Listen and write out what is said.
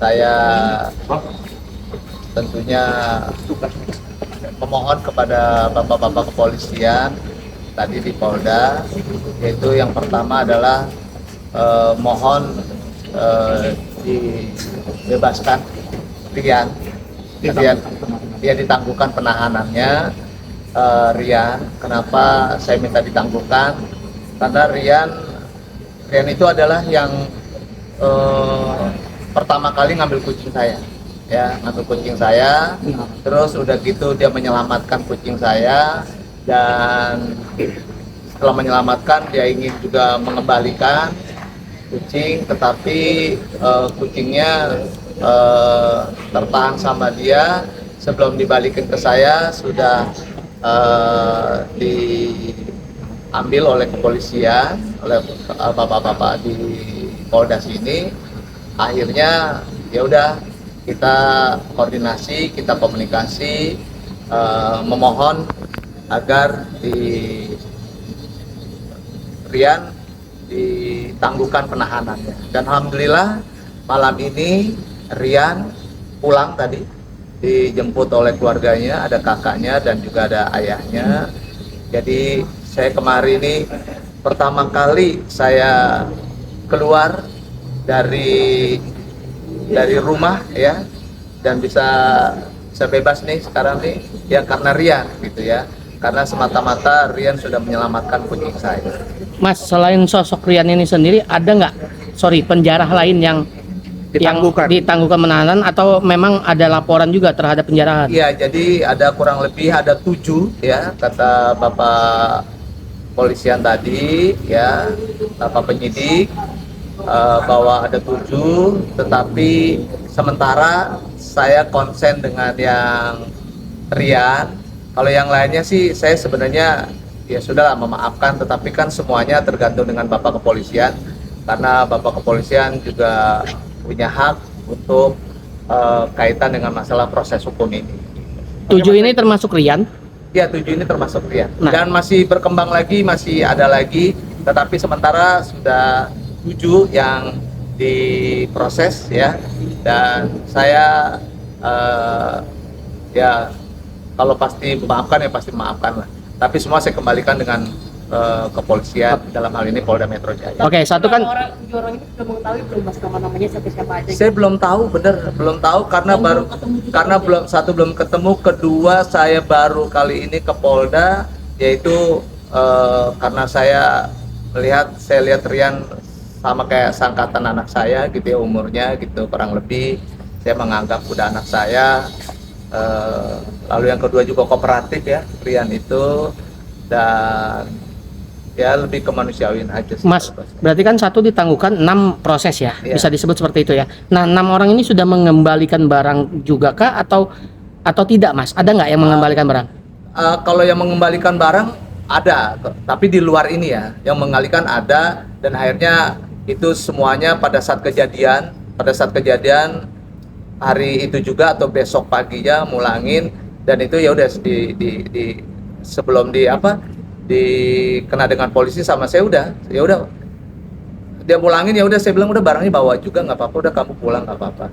saya tentunya memohon kepada bapak-bapak kepolisian tadi di Polda, yaitu yang pertama adalah mohon dibebaskan Rian. Dia ditangguhkan penahanannya. Rian, kenapa saya minta ditangguhkan? Karena Rian itu adalah yang pertama kali ngambil kucing saya, ya, ngambil kucing saya. Terus udah gitu dia menyelamatkan kucing saya, dan setelah menyelamatkan dia ingin juga mengembalikan kucing, tetapi kucingnya tertahan sama dia. Sebelum dibalikin ke saya sudah diambil oleh kepolisian, oleh bapak-bapak di Polda sini. Akhirnya ya udah, kita koordinasi, kita komunikasi, memohon agar Rian ditangguhkan penahanannya. Dan alhamdulillah malam ini Rian pulang tadi, dijemput oleh keluarganya, ada kakaknya dan juga ada ayahnya. Jadi saya kemarin ini pertama kali saya keluar dari rumah, ya, dan bisa bebas nih sekarang nih, ya karena Rian gitu ya, karena semata-mata Rian sudah menyelamatkan kucing saya. Mas, selain sosok Rian ini sendiri, ada nggak penjara lain yang ditangguhkan penahanan, atau memang ada laporan juga terhadap penjarahan? Iya, jadi ada kurang lebih 7 ya, kata Bapak polisian tadi, ya, Bapak penyidik, bahwa ada 7, tetapi sementara saya konsen dengan yang Rian. Kalau yang lainnya sih saya sebenarnya ya sudahlah memaafkan, tetapi kan semuanya tergantung dengan Bapak kepolisian, karena Bapak kepolisian juga punya hak untuk kaitan dengan masalah proses hukum ini. 7 ini termasuk Rian? Ya, 7 ini termasuk Rian. Nah, dan masih berkembang lagi, masih ada lagi, tetapi sementara sudah 7 yang diproses, ya. Dan saya ya kalau pasti memaafkan ya pasti memaafkan lah. Tapi semua saya kembalikan dengan kepolisian, dalam hal ini Polda Metro Jaya. Oke, satu kan tujuh orang itu sudah mengetahui belum mas nama-namanya siapa aja? Saya belum tahu, belum tahu karena belum ketemu, kedua saya baru kali ini ke Polda, yaitu karena saya lihat Rian sama kayak sangkatan anak saya gitu ya, umurnya gitu kurang lebih, saya menganggap udah anak saya. Lalu yang kedua juga kooperatif ya Rian itu, dan ya lebih kemanusiawian aja sih. Mas, berarti kan satu ditangguhkan, 6 proses ya, bisa disebut seperti itu ya. Nah, 6 orang ini sudah mengembalikan barang juga kah, atau tidak, Mas? Ada nggak yang mengembalikan barang? Kalau yang mengembalikan barang ada, tapi di luar ini ya, yang mengembalikan ada, dan akhirnya itu semuanya pada saat kejadian hari itu juga atau besok paginya mulangin, dan itu ya udah sebelum dikena dengan polisi sama saya ya udah dia mulangin, ya udah saya bilang udah barangnya bawa juga nggak apa-apa, udah kamu pulang nggak apa-apa.